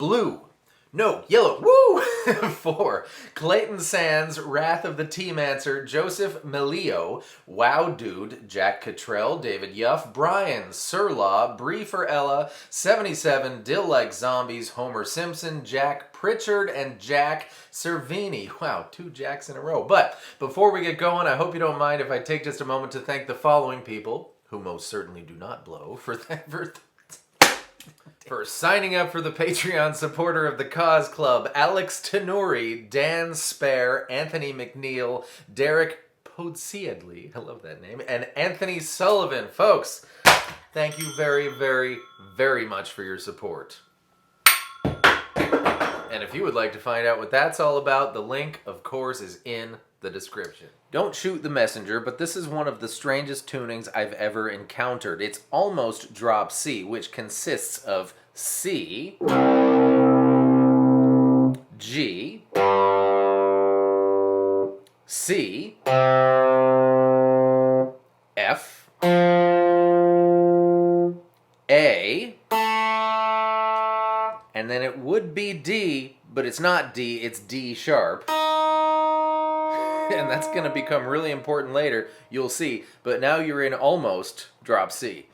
Blue. No, Yellow. Woo! 4. Clayton Sands, Wrath of the Tea-Mancer, Joseph Melio, Wow Dude, Jack Cottrell, David Yuff, Brian, Sir Law, Bree for Ella, 77, Dill Like Zombies, Homer Simpson, Jack Pritchard, and Jack Cervini. Wow, 2 Jacks in a row. But before we get going, I hope you don't mind if I take just a moment to thank the following people, who most certainly do not blow, for signing up for the Patreon supporter of the Cause Club: Alex Tenuri, Dan Spare, Anthony McNeil, Derek Podsiedley, I love that name, and Anthony Sullivan. Folks, thank you very, very, very much for your support. And if you would like to find out what that's all about, the link, of course, is in the description. Don't shoot the messenger, but this is one of the strangest tunings I've ever encountered. It's almost drop C, which consists of C, G, C, F, A, and then it would be D, but it's not D, it's D sharp. And that's going to become really important later, you'll see. But now you're in almost drop C.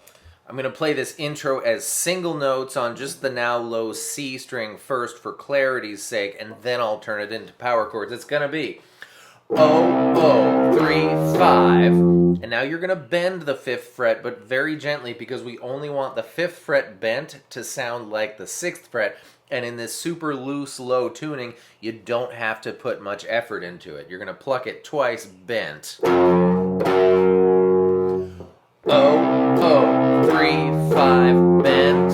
I'm going to play this intro as single notes on just the now low C string first for clarity's sake, and then I'll turn it into power chords. It's going to be O, O, 3, 5. And now you're going to bend the 5th fret, but very gently, because we only want the 5th fret bent to sound like the 6th fret. And in this super loose, low tuning, you don't have to put much effort into it. You're going to pluck it twice, bent. O, O, 3, 5, bent,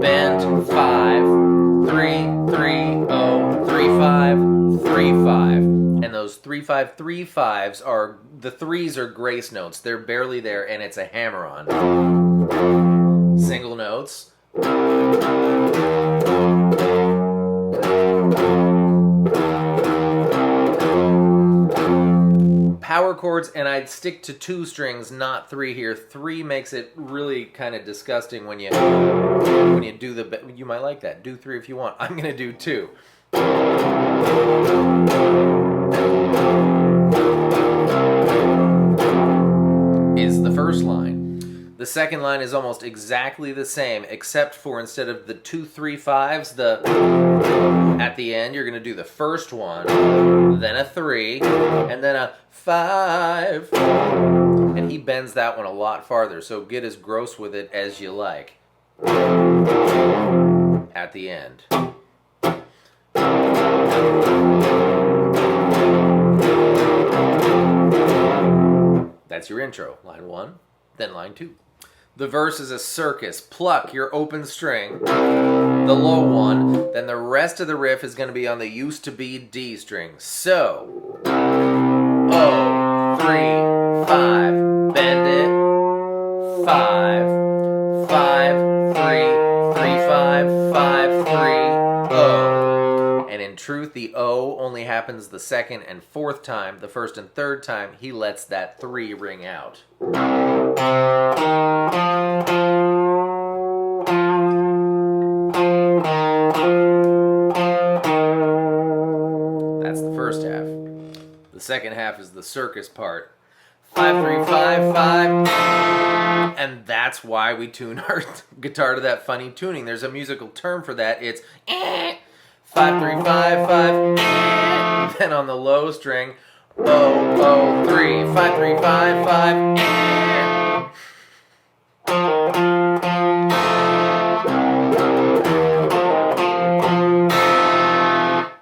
bent, 5, 3, 3, O, 3, 5, 3, 5. And those 3, 5, 3, 5s are, the 3s are grace notes. They're barely there, and it's a hammer-on. Single notes. Power chords, and I'd stick to 2 strings, not 3 here. 3 makes it really kind of disgusting when you do the. You might like that. Do 3 if you want. I'm gonna do 2. Is the first line. The second line is almost exactly the same, except for instead of the 2, 3, 5s, at the end, you're going to do the first one, then a 3, and then a 5. And he bends that one a lot farther, so get as gross with it as you like. At the end. That's your intro. Line 1, then line 2. The verse is a circus. Pluck your open string, the low one, then the rest of the riff is going to be on the used to be D string. So, O, 3, 5, bend it, 5, 5, 3, 3, 5, 5, 3, O. And in truth, the O only happens the 2nd and 4th time. The 1st and 3rd time, he lets that 3 ring out. That's the first half. The second half is the circus part. 5, 3, 5, 5. And that's why we tune our guitar to that funny tuning. There's a musical term for that. It's 5, 3, 5, 5. Then on the low string, O, O, 3, 5, 3, 5, 5.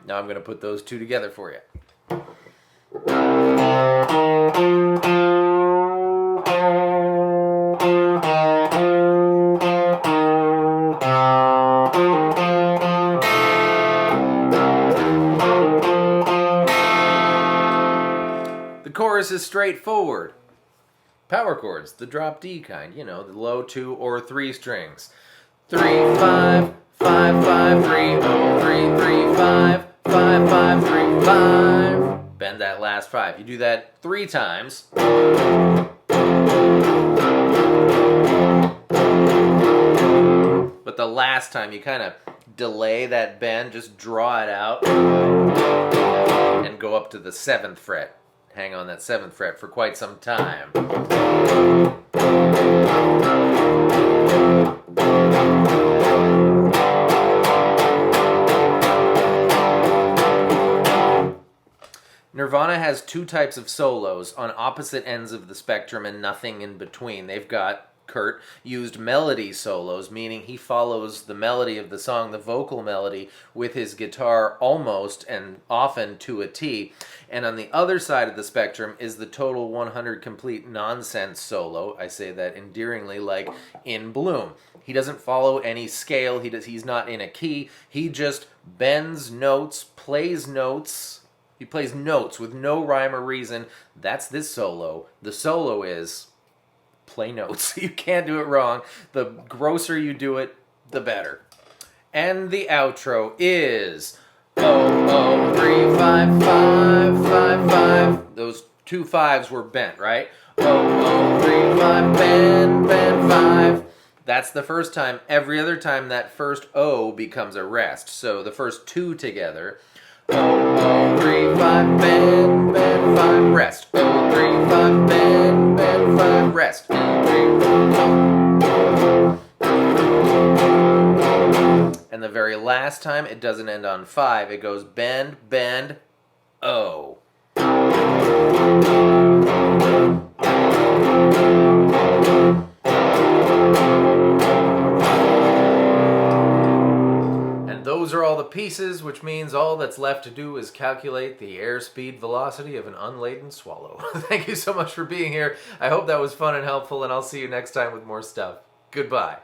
Now I'm going to put those 2 together for you. The chorus is straightforward. Power chords, the drop D kind, you know, the low 2 or 3 strings. 3, 5, 5, 5, 3, oh, 3, 3, 5, 5, 5, 3, 5. Bend that last 5. You do that 3 times. But the last time you kind of delay that bend, just draw it out and go up to the 7th fret. Hang on that 7th fret for quite some time. Nirvana has 2 types of solos on opposite ends of the spectrum and nothing in between. They've got, Kurt used melody solos, meaning he follows the melody of the song, the vocal melody, with his guitar almost and often to a T. And on the other side of the spectrum is the total 100 complete nonsense solo. I say that endearingly, like in Bloom. He doesn't follow any scale. He's not in a key. He just bends notes, plays notes. He plays notes with no rhyme or reason. That's this solo. The solo is play notes. You can't do it wrong. The grosser you do it, the better. And the outro is 0035555. Those 2 5s were bent, right? 00355 bend 5. That's the first time. Every other time that first O becomes a rest. So the first 2 together. 00355 bend 5 rest. 035 bend 5 rest. And the very last time it doesn't end on 5. It goes bend bend O. Those are all the pieces, which means all that's left to do is calculate the airspeed velocity of an unladen swallow. Thank you so much for being here. I hope that was fun and helpful, and I'll see you next time with more stuff. Goodbye.